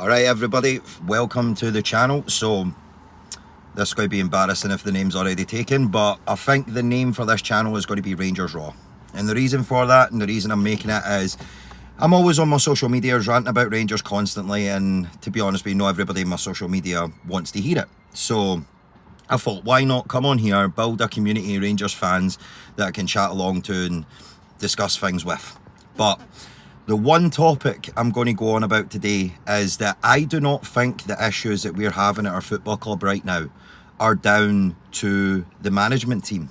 Alright everybody, welcome to the channel. So this is going to be embarrassing if the name's already taken, but I think the name for this channel is going to be Rangers Raw. And the reason for that, and the reason I'm making it, is I'm always on my social media ranting about Rangers constantly, and to be honest with you, not everybody in my social media wants to hear it. So I thought, why not come on here, build a community of Rangers fans that I can chat along to and discuss things with. But the one topic I'm going to go on about today is that I do not think the issues that we're having at our football club right now are down to the management team.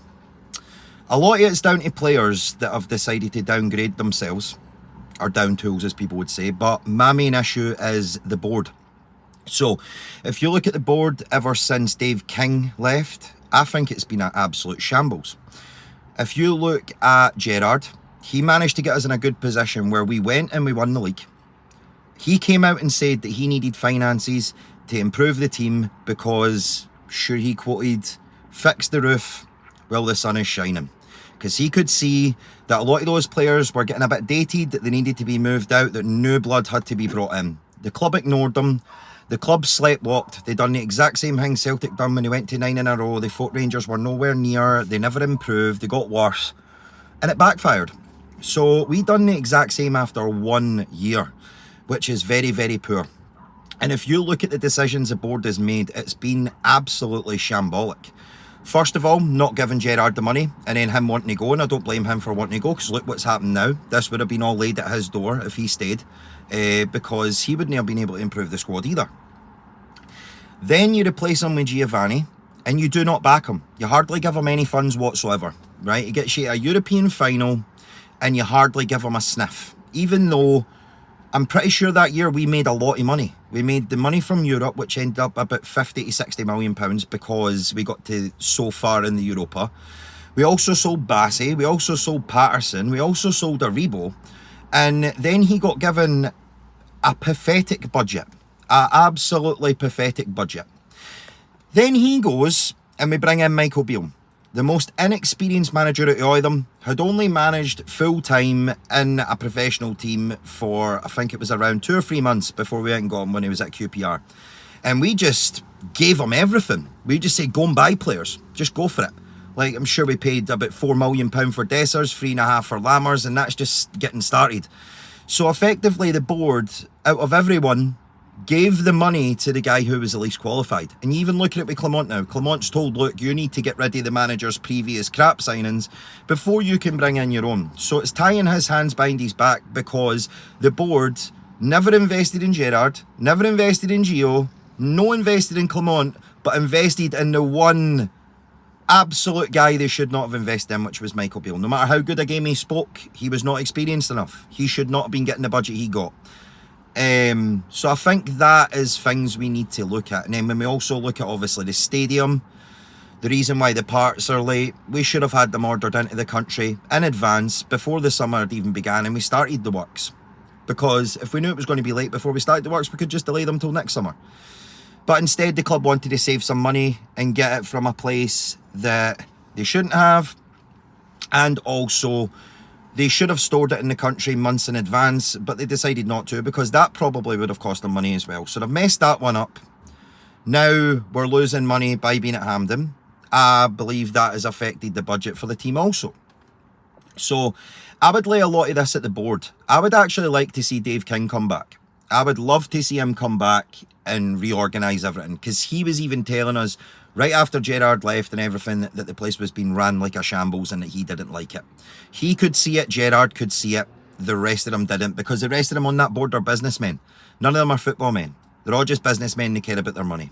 A lot of it's down to players that have decided to downgrade themselves, or down tools as people would say, but my main issue is the board. So if you look at the board ever since Dave King left, I think it's been an absolute shambles. If you look at Gerrard, he managed to get us in a good position where we went and we won the league. He came out and said that he needed finances to improve the team because, sure, he quoted, fix the roof while the sun is shining. Because he could see that a lot of those players were getting a bit dated, that they needed to be moved out, that new blood had to be brought in. The club ignored them. The club sleptwalked. They done the exact same thing Celtic done when they went to 9 in a row. They thought Rangers were nowhere near. They never improved. They got worse. And it backfired. So we done the exact same after 1 year, which is very, very poor. And if you look at the decisions the board has made, it's been absolutely shambolic. First of all, not giving Gerrard the money and then him wanting to go, and I don't blame him for wanting to go, because look what's happened now. This would have been all laid at his door if he stayed, because he wouldn't have been able to improve the squad either. Then you replace him with Giovanni and you do not back him. You hardly give him any funds whatsoever, right? He gets you a European final and you hardly give him a sniff, even though I'm pretty sure that year we made a lot of money. We made the money from Europe, which ended up about 50 to 60 million pounds because we got to so far in the Europa. We also sold Bassey, we also sold Patterson, we also sold Aribo, and then he got given a pathetic budget, a absolutely pathetic budget. Then he goes and we bring in Michael Beale, the most inexperienced manager out of all of them, had only managed full-time in a professional team for, I think it was around 2 or 3 months before we went and got him when he was at QPR. And we just gave him everything. We just said, go and buy players. Just go for it. Like, I'm sure we paid about £4 million for Dessers, 3.5 for Lammers, and that's just getting started. So effectively, the board, out of everyone, gave the money to the guy who was the least qualified. And you even look at it with Clement now. Clement's told, look, you need to get rid of the manager's previous crap signings before you can bring in your own. So it's tying his hands behind his back because the board never invested in Gerrard, never invested in Gio, no invested in Clement, but invested in the one absolute guy they should not have invested in, which was Michael Beale. No matter how good a game he spoke, he was not experienced enough. He should not have been getting the budget he got. So I think that is things we need to look at. And then when we also look at obviously the stadium, the reason why the parts are late, we should have had them ordered into the country in advance before the summer had even began and we started the works. Because if we knew it was going to be late before we started the works, we could just delay them till next summer. But instead the club wanted to save some money and get it from a place that they shouldn't have, and also they should have stored it in the country months in advance, but they decided not to because that probably would have cost them money as well. So they've messed that one up. Now we're losing money by being at Hampden. I believe that has affected the budget for the team also. So I would lay a lot of this at the board. I would actually like to see Dave King come back. I would love to see him come back and reorganise everything, because he was even telling us right after Gerrard left and everything that the place was being ran like a shambles and that he didn't like it. He could see it, Gerrard could see it, the rest of them didn't, because the rest of them on that board are businessmen. None of them are football men. They're all just businessmen, they care about their money.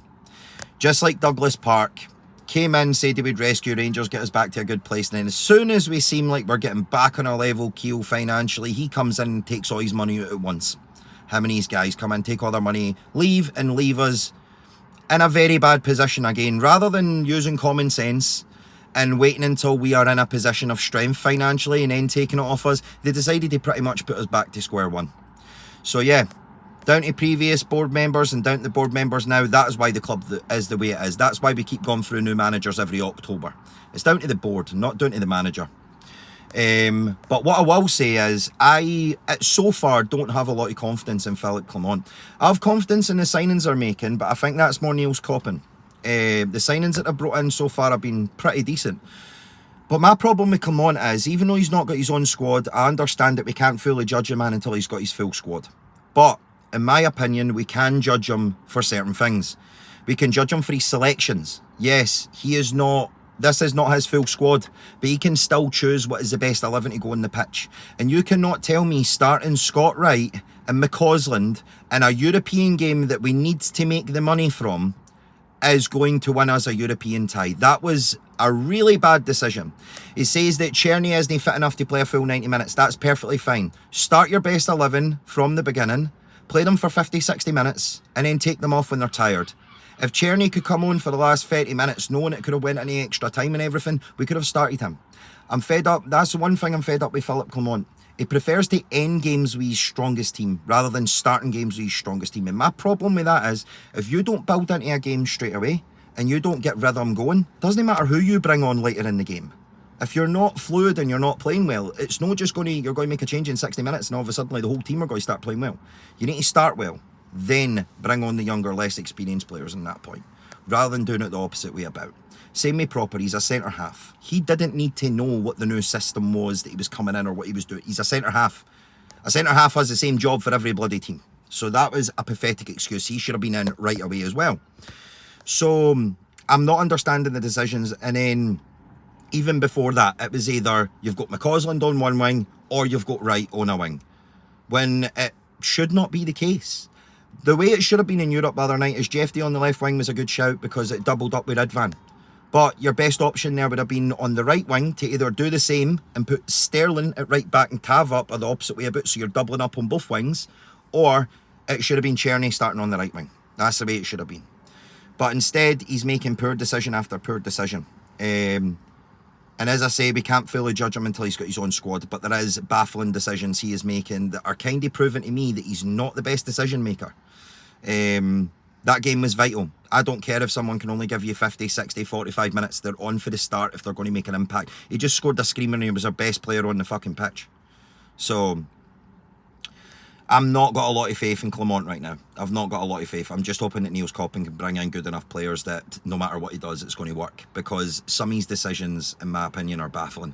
Just like Douglas Park came in, said he would rescue Rangers, get us back to a good place, and then as soon as we seem like we're getting back on our level keel financially, he comes in and takes all his money out at once. Him and these guys come in, take all their money, leave, and leave us in a very bad position again. Rather than using common sense and waiting until we are in a position of strength financially and then taking it off us, they decided to pretty much put us back to square one. So yeah, down to previous board members and down to the board members now, that is why the club is the way it is. That's why we keep going through new managers every October. It's down to the board, not down to the manager. But what I will say is I so far don't have a lot of confidence in Philippe Clement. I have confidence in the signings they're making, but I think that's more Niels Coppin. The signings that I've brought in so far have been pretty decent. But my problem with Clement is, even though he's not got his own squad, I understand that we can't fully judge a man until he's got his full squad. But in my opinion, we can judge him for certain things. We can judge him for his selections. Yes, this is not his full squad, but he can still choose what is the best 11 to go on the pitch. And you cannot tell me starting Scott Wright and McCausland in a European game that we need to make the money from is going to win us a European tie. That was a really bad decision. He says that Czerny isn't fit enough to play a full 90 minutes. That's perfectly fine. Start your best 11 from the beginning, play them for 50, 60 minutes, and then take them off when they're tired. If Czerny could come on for the last 30 minutes, knowing it could have went any extra time and everything, we could have started him. I'm fed up. That's the one thing I'm fed up with Philippe Clement. He prefers to end games with his strongest team rather than starting games with his strongest team. And my problem with that is, if you don't build into a game straight away and you don't get rhythm going, doesn't matter who you bring on later in the game. If you're not fluid and you're not playing well, it's not just you're going to make a change in 60 minutes and all of a sudden the whole team are going to start playing well. You need to start well, then bring on the younger, less experienced players in that point, rather than doing it the opposite way about. Same with Proper, he's a centre-half. He didn't need to know what the new system was that he was coming in or what he was doing. He's a centre-half. A centre-half has the same job for every bloody team. So that was a pathetic excuse. He should have been in right away as well. So I'm not understanding the decisions. And then even before that, it was either you've got McCausland on one wing or you've got Wright on a wing, when it should not be the case. The way it should have been in Europe the other night is Jeffy on the left wing was a good shout because it doubled up with Ridvan. But your best option there would have been on the right wing to either do the same and put Sterling at right back and Tav up, or the opposite way about, so you're doubling up on both wings, or it should have been Czerny starting on the right wing. That's the way it should have been. But instead, he's making poor decision after poor decision. And as I say, we can't fully judge him until he's got his own squad, but there is baffling decisions he is making that are kind of proving to me that he's not the best decision maker. That game was vital. I don't care if someone can only give you 50, 60, 45 minutes. They're on for the start if they're going to make an impact. He just scored a screamer and he was our best player on the fucking pitch. So I'm not got a lot of faith in Clement right now. I've not got a lot of faith. I'm just hoping that Niels Coppin can bring in good enough players that no matter what he does, it's going to work. Because some of his decisions, in my opinion, are baffling.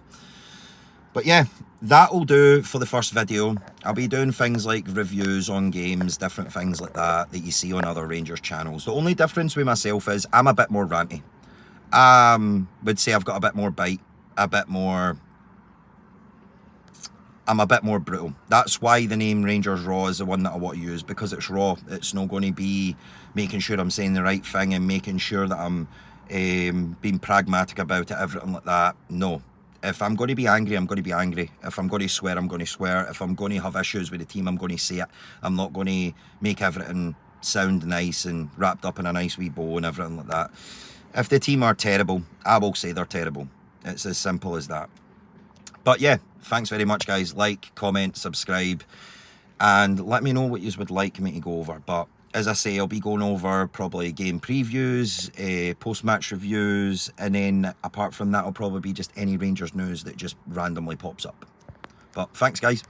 But yeah, that'll do for the first video. I'll be doing things like reviews on games, different things like that you see on other Rangers channels. The only difference with myself is I'm a bit more ranty. Would say I've got a bit more bite, I'm a bit more brutal. That's why the name Rangers Raw is the one that I want to use, because it's raw. It's not going to be making sure I'm saying the right thing and making sure that I'm being pragmatic about it, everything like that. No. If I'm going to be angry, I'm going to be angry. If I'm going to swear, I'm going to swear. If I'm going to have issues with the team, I'm going to say it. I'm not going to make everything sound nice and wrapped up in a nice wee bow and everything like that. If the team are terrible, I will say they're terrible. It's as simple as that. But yeah, thanks very much, guys. Like, comment, subscribe, and let me know what you would like me to go over. But as I say, I'll be going over probably game previews, post-match reviews, and then apart from that, it'll probably be just any Rangers news that just randomly pops up. But thanks, guys.